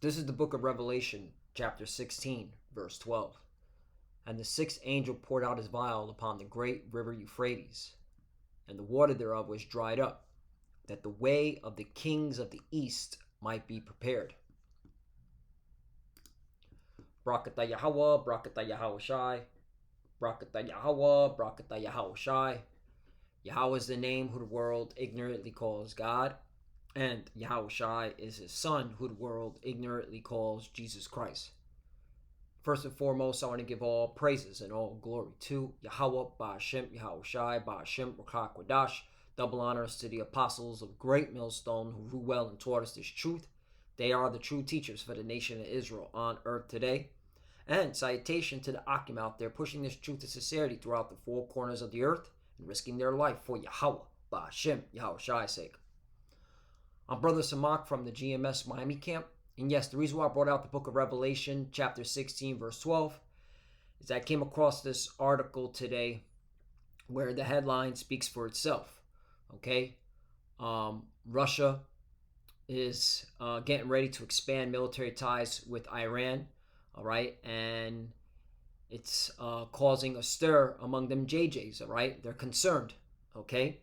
This is the book of Revelation, chapter 16, verse 12. And the sixth angel poured out his vial upon the great river Euphrates, and the water thereof was dried up, that the way of the kings of the east might be prepared. Brakata Yahweh, Brakata Yahweh Shai, Brakata Yahweh, Brakata Yahweh Shai. Yahweh is the name who the world ignorantly calls God, and Yahweh Shai is his son who the world ignorantly calls Jesus Christ. First and foremost, I want to give all praises and all glory to Yahweh, Ba'ashem, Yahweh Shai, Ba'ashem, Rakah Kwadash. Double honors to the apostles of Great Millstone who rule well and taught us this truth. They are the true teachers for the nation of Israel on earth today. And salutation to the Akim out there pushing this truth and sincerity throughout the four corners of the earth and risking their life for Yahweh, Ba'ashem, Yahweh Shai's sake. I'm Brother Samak from the GMS Miami camp. And yes, the reason why I brought out the book of Revelation, chapter 16, verse 12, is I came across this article today where the headline speaks for itself. Okay? Russia is getting ready to expand military ties with Iran. All right? And it's causing a stir among them JJs. All right? They're concerned. Okay?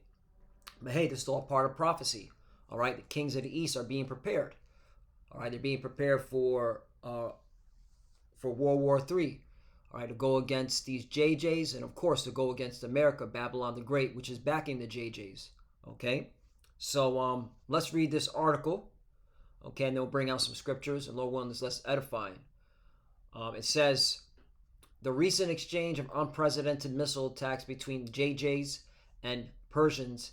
But hey, this is all part of prophecy. All right? The kings of the east are being prepared. All right, they're being prepared for World War III. All right, to go against these JJs, and of course to go against America, Babylon the Great, which is backing the JJs. Okay, so let's read this article. Okay, and then we'll bring out some scriptures, and Lord willing, is less edifying. It says the recent exchange of unprecedented missile attacks between JJs and Persians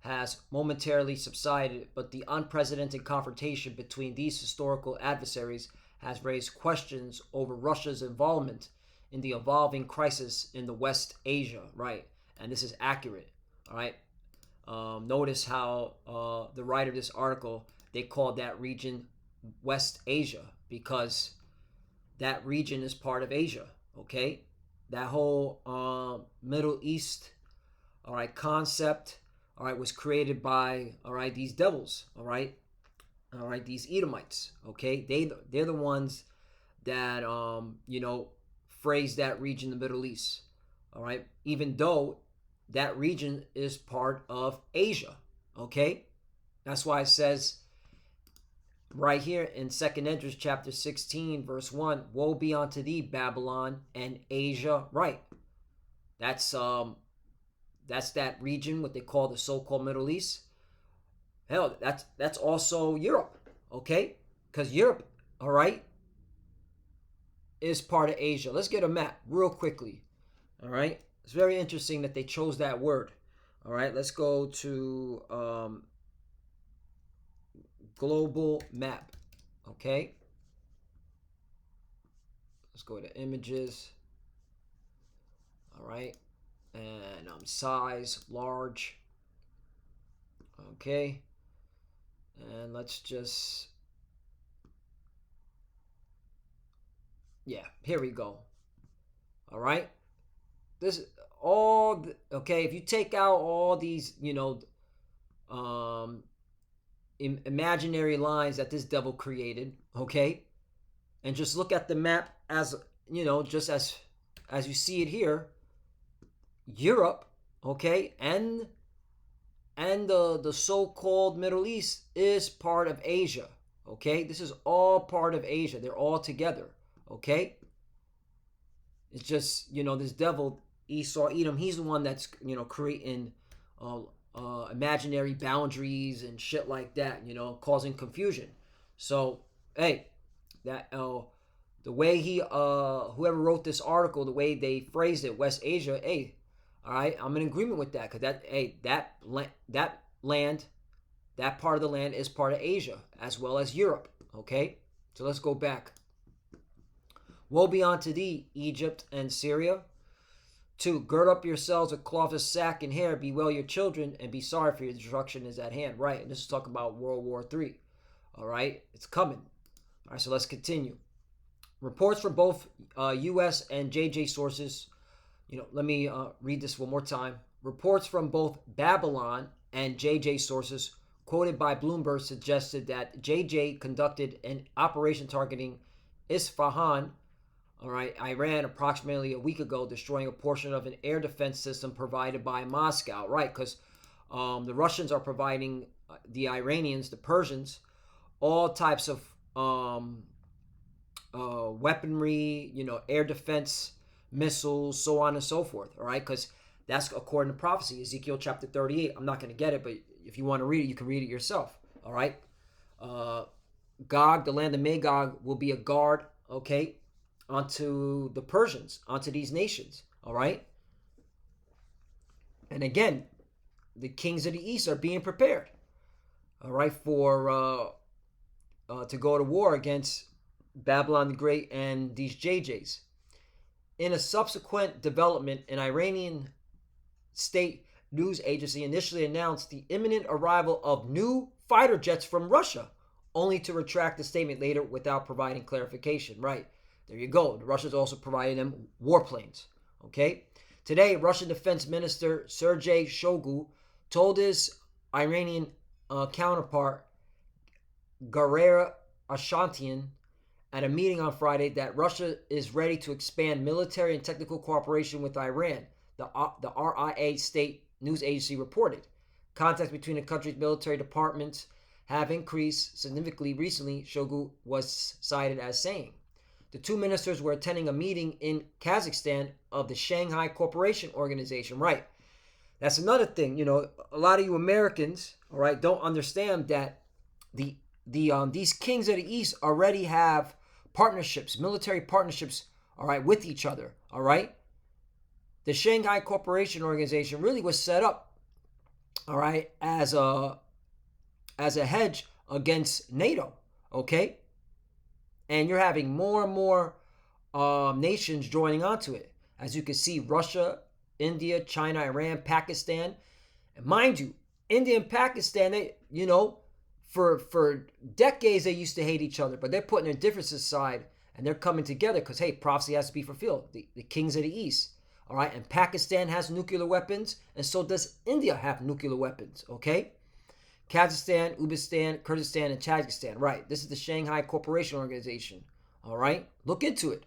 has momentarily subsided, but the unprecedented confrontation between these historical adversaries has raised questions over Russia's involvement in the evolving crisis in the West Asia, right? And this is accurate, all right? Notice how the writer of this article, they called that region West Asia because that region is part of Asia, okay? That whole Middle East, all right, concept, all right, was created by, all right, these devils, all right, these Edomites, okay? They're the ones that, phrased that region, the Middle East, all right? Even though that region is part of Asia, okay? That's why it says right here in 2nd Esdras chapter 16, verse 1, woe be unto thee, Babylon and Asia, right? That's that region, what they call the so-called Middle East. Hell, that's also Europe, okay? Because Europe, all right, is part of Asia. Let's get a map real quickly, all right? It's very interesting that they chose that word, all right? Let's go to global map, okay? Let's go to images, all right? And size large, okay, and let's just, yeah, here we go. All right, this all okay. If you take out all these imaginary lines that this devil created, okay, and just look at the map as just as you see it here, Europe, okay, and the so-called Middle East is part of Asia, okay? This is all part of Asia. They're all together, okay? It's just, this devil, Esau, Edom, he's the one that's, creating imaginary boundaries and shit like that, causing confusion. So, hey, that the way whoever wrote this article, the way they phrased it, West Asia, hey, all right, I'm in agreement with that because that land, that part of the land is part of Asia as well as Europe. Okay, so let's go back. Woe be unto thee, Egypt and Syria. 2, gird up yourselves with cloth of sack and hair, bewail your children, and be sorry for your destruction is at hand. Right, and this is talking about World War III. All right, it's coming. All right, so let's continue. Reports from both U.S. and JJ sources. Let me read this one more time. Reports from both Babylon and JJ sources quoted by Bloomberg, suggested that JJ conducted an operation targeting Isfahan, all right, Iran, approximately a week ago, destroying a portion of an air defense system provided by Moscow, right? Because the Russians are providing the Iranians, the Persians, all types of weaponry, air defense missiles, so on and so forth, all right? Because that's according to prophecy, Ezekiel chapter 38. I'm not going to get it, but if you want to read it, you can read it yourself, all right? Gog, the land of Magog, will be a guard, okay, onto the Persians, onto these nations, all right? And again, the kings of the east are being prepared, all right, for to go to war against Babylon the Great and these JJs. In a subsequent development, an Iranian state news agency initially announced the imminent arrival of new fighter jets from Russia, only to retract the statement later without providing clarification. Right, there you go. The Russians also provided them warplanes. Okay, today Russian Defense Minister Sergei Shoigu told his Iranian counterpart Garera Ashantian at a meeting on Friday that Russia is ready to expand military and technical cooperation with Iran, the RIA state news agency reported. Contacts between the country's military departments have increased significantly recently, Shoigu was cited as saying. The two ministers were attending a meeting in Kazakhstan of the Shanghai Cooperation Organization. Right. That's another thing. A lot of you Americans, all right, don't understand that these kings of the East already have partnerships, military partnerships, all right, with each other, all right? The Shanghai Cooperation Organization really was set up, all right, as a hedge against NATO, okay? And you're having more and more nations joining onto it. As you can see, Russia, India, China, Iran, Pakistan. And mind you, India and Pakistan, they, for decades they used to hate each other, but they're putting their differences aside and they're coming together because, hey, prophecy has to be fulfilled. The kings of the East, all right? And Pakistan has nuclear weapons, and so does India have nuclear weapons, okay? Kazakhstan, Uzbekistan, Kyrgyzstan, and Tajikistan, right? This is the Shanghai Cooperation Organization, all right? Look into it,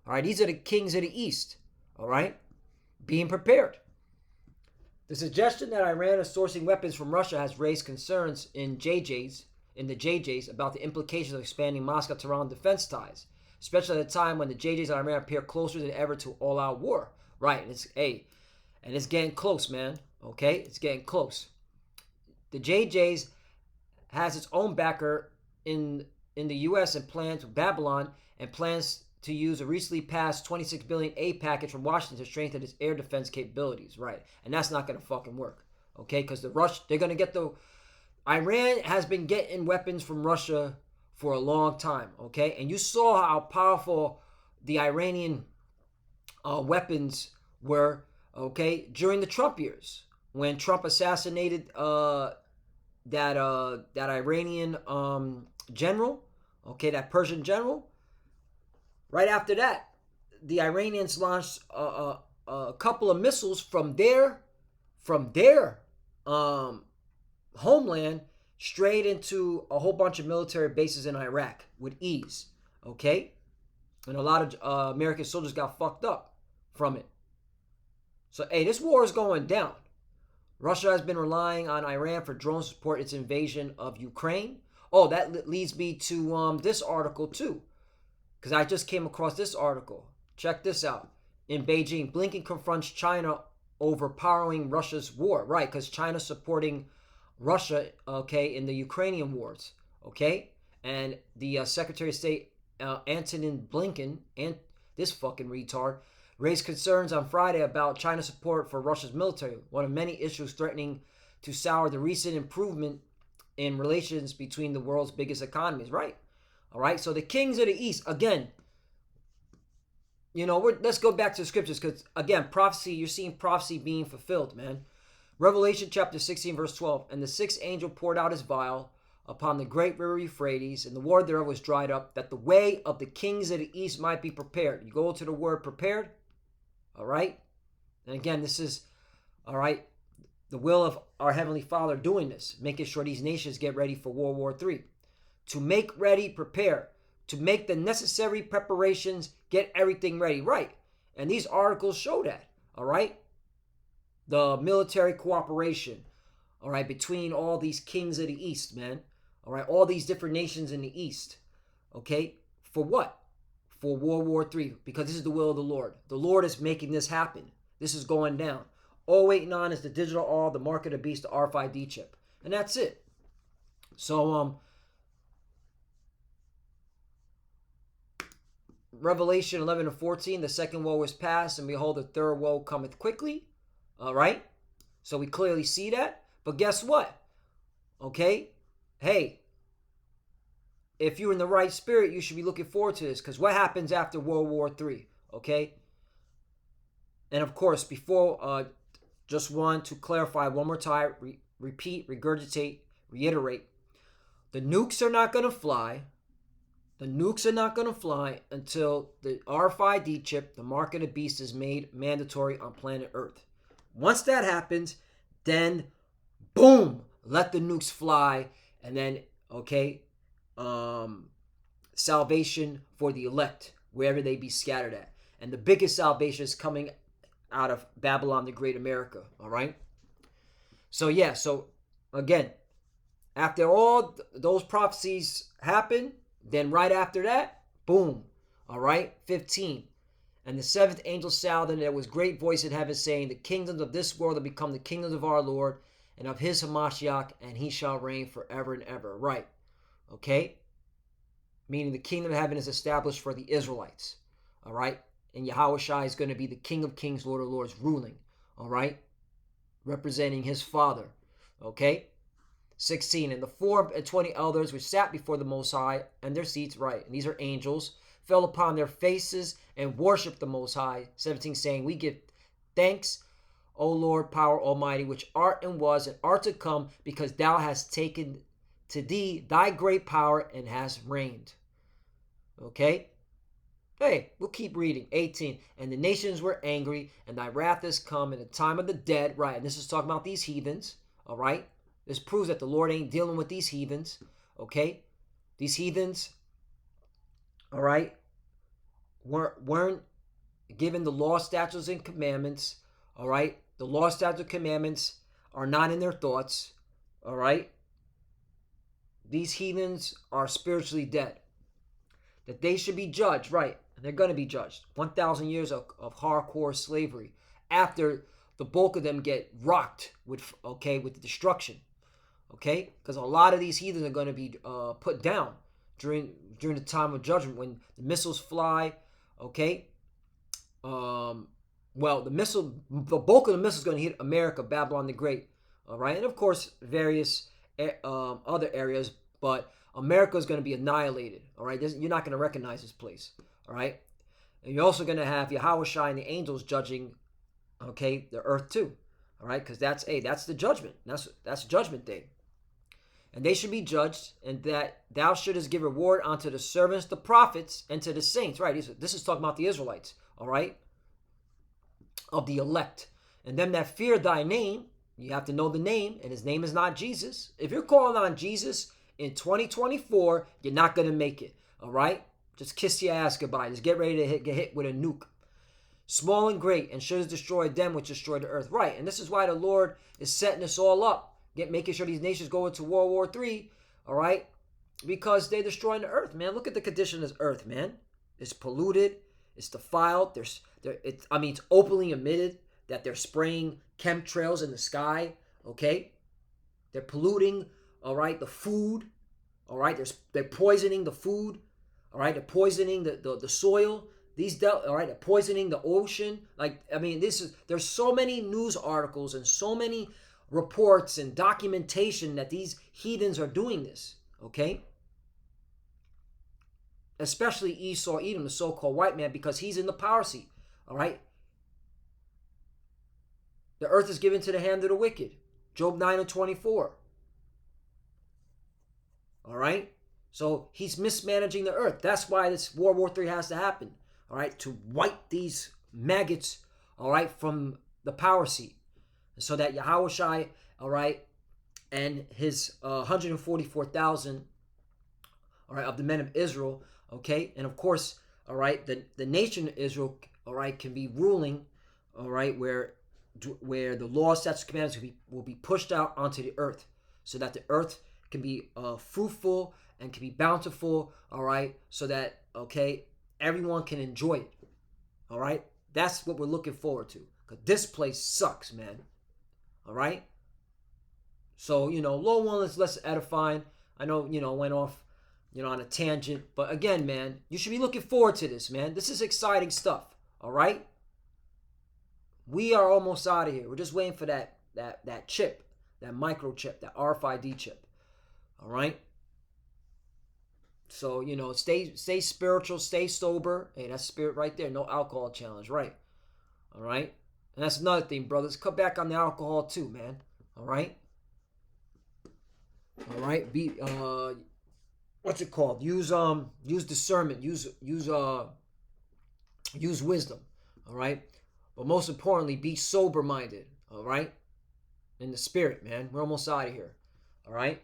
all right? These are the kings of the East, all right? Being prepared. The suggestion that Iran is sourcing weapons from Russia has raised concerns in the JJs about the implications of expanding Moscow-Tehran defense ties, especially at a time when the JJs and Iran appear closer than ever to all-out war. Right, and it's getting close, man. Okay, it's getting close. The JJs has its own backer in the U.S. and plans Babylon and plans to use a recently passed $26 billion aid package from Washington to strengthen its air defense capabilities, right? And that's not going to fucking work, okay? Because they're going to get Iran has been getting weapons from Russia for a long time, okay? And you saw how powerful the Iranian weapons were, okay, during the Trump years when Trump assassinated that Iranian general, okay, that Persian general. Right after that, the Iranians launched a couple of missiles from their homeland straight into a whole bunch of military bases in Iraq with ease, okay? And a lot of American soldiers got fucked up from it. So, hey, this war is going down. Russia has been relying on Iran for drones to support its invasion of Ukraine. Oh, that leads me to this article too. Because I just came across this article. Check this out. In Beijing, Blinken confronts China over powering Russia's war. Right, because China's supporting Russia, okay, in the Ukrainian wars, okay? And the Secretary of State, Antony Blinken, and this fucking retard, raised concerns on Friday about China's support for Russia's military, one of many issues threatening to sour the recent improvement in relations between the world's biggest economies, right? All right, so the kings of the East, again, let's go back to the scriptures because, again, prophecy, you're seeing prophecy being fulfilled, man. Revelation chapter 16, verse 12, and the sixth angel poured out his vial upon the great river Euphrates, and the water thereof was dried up, that the way of the kings of the East might be prepared. You go to the word prepared, all right? And again, this is, all right, the will of our Heavenly Father doing this, making sure these nations get ready for World War III. To make ready, prepare. To make the necessary preparations, get everything ready. Right. And these articles show that. All right. The military cooperation. All right. Between all these kings of the East, man. All right. All these different nations in the East. Okay. For what? For World War III. Because this is the will of the Lord. The Lord is making this happen. This is going down. 089 is the digital R, the mark of the beast, the RFID chip. And that's it. So, Revelation 11 and 14, the second woe is past, and behold, the third woe cometh quickly. All right? So we clearly see that. But guess what? Okay? Hey, if you're in the right spirit, you should be looking forward to this. Because what happens after World War III? Okay? And of course, before, just want to clarify one more time, repeat, regurgitate, reiterate. The nukes are not going to fly. The nukes are not going to fly until the RFID chip, the mark of the beast, is made mandatory on planet Earth. Once that happens, then boom, let the nukes fly, and then, okay, salvation for the elect, wherever they be scattered at. And the biggest salvation is coming out of Babylon the Great America, all right? So, yeah, so, again, after all those prophecies happen, then right after that, boom, all right, 15. And the seventh angel sounded, and there was great voice in heaven saying, the kingdoms of this world have become the kingdoms of our Lord and of his Hamashiach, and he shall reign forever and ever. Right, okay? Meaning the kingdom of heaven is established for the Israelites, all right? And Yahushua is going to be the King of Kings, Lord of Lords, ruling, all right? Representing his Father, okay? 16, and the 24 elders which sat before the Most High and their seats, right, and these are angels, fell upon their faces and worshiped the Most High. 17, saying, we give thanks, O Lord, power almighty, which art and was and art to come, because thou hast taken to thee thy great power and hast reigned. Okay? Hey, we'll keep reading. 18, and the nations were angry, and thy wrath is come in the time of the dead. Right, and this is talking about these heathens, all right? This proves that the Lord ain't dealing with these heathens, okay? These heathens, all right, weren't given the law, statutes, and commandments, all right? The law, statutes, and commandments are not in their thoughts, all right? These heathens are spiritually dead. That they should be judged, right? And they're going to be judged. 1,000 years of hardcore slavery after the bulk of them get rocked with the destruction. Okay, because a lot of these heathens are going to be put down during the time of judgment when the missiles fly. Okay, well, the bulk of the missiles is going to hit America, Babylon the Great. All right, and of course various other areas, but America is going to be annihilated. All right, you're not going to recognize this place. All right, and you're also going to have Yahushua and the angels judging, okay, the earth too. All right, because that's the judgment. That's judgment day. And they should be judged, and that thou shouldest give reward unto the servants, the prophets, and to the saints. Right, this is talking about the Israelites, all right, of the elect. And them that fear thy name, you have to know the name, and his name is not Jesus. If you're calling on Jesus in 2024, you're not going to make it, all right? Just kiss your ass goodbye. Just get ready to get hit with a nuke. Small and great, and should destroy them which destroy the earth. Right, and this is why the Lord is setting this all up. Making sure these nations go into World War III, all right? Because they're destroying the earth, man. Look at the condition of this earth, man. It's polluted. It's defiled. It's openly admitted that they're spraying chemtrails in the sky, okay? They're polluting, all right, the food, all right? They're poisoning the food, all right? They're poisoning the soil. All right, they're poisoning the ocean. There's so many news articles and so many reports and documentation that these heathens are doing this, okay? Especially Esau, Edom, the so-called white man, because he's in the power seat, all right? The earth is given to the hand of the wicked. Job 9 and 24. All right? So he's mismanaging the earth. That's why this World War III has to happen, all right? To wipe these maggots, all right, from the power seat. so that Yahushai, all right, and his 144,000, all right, of the men of Israel, okay, and of course, all right, the nation of Israel, all right, can be ruling, all right, where the law, statutes, commandments will be pushed out onto the earth, so that the earth can be fruitful and can be bountiful, all right, so that, okay, everyone can enjoy it, all right. That's what we're looking forward to, because this place sucks, man, all right. So, Lord willing, it's less edifying. I know, went off, on a tangent. But again, man, you should be looking forward to this, man. This is exciting stuff, all right? We are almost out of here. We're just waiting for that chip, that microchip, that RFID chip, all right? So, stay spiritual, stay sober. Hey, that's spirit right there. No alcohol challenge, right? All right? And that's another thing, brothers. Cut back on the alcohol too, man. All right? All right? Be what's it called? Use discernment. Use wisdom. All right? But most importantly, be sober minded. All right? In the spirit, man. We're almost out of here. All right?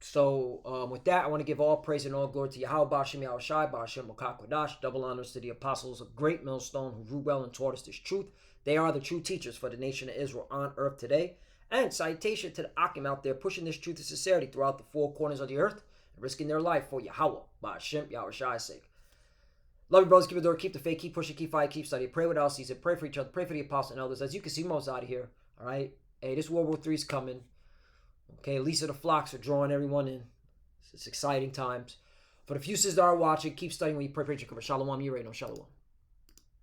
So with that, I want to give all praise and all glory to Yahweh, Bashem, Yahushai, Bashem, Mokak, double honors to the apostles of Great Millstone who ruled well and taught us this truth. They are the true teachers for the nation of Israel on earth today. And citation to the Akim out there pushing this truth and sincerity throughout the four corners of the earth and risking their life for Yahweh, Bashem, Yahushai's sake. Love you, brothers. Keep the door, keep the faith, keep pushing, keep fighting, keep studying. Pray without ceasing. Pray for each other. Pray for the apostles and elders. As you can see, most out of here. All right? Hey, this World War III is coming. Okay, at least the flocks are drawing everyone in. It's exciting times. For the few sisters that are watching, keep studying when you pray for each other. Shalom, you already know. Shalom.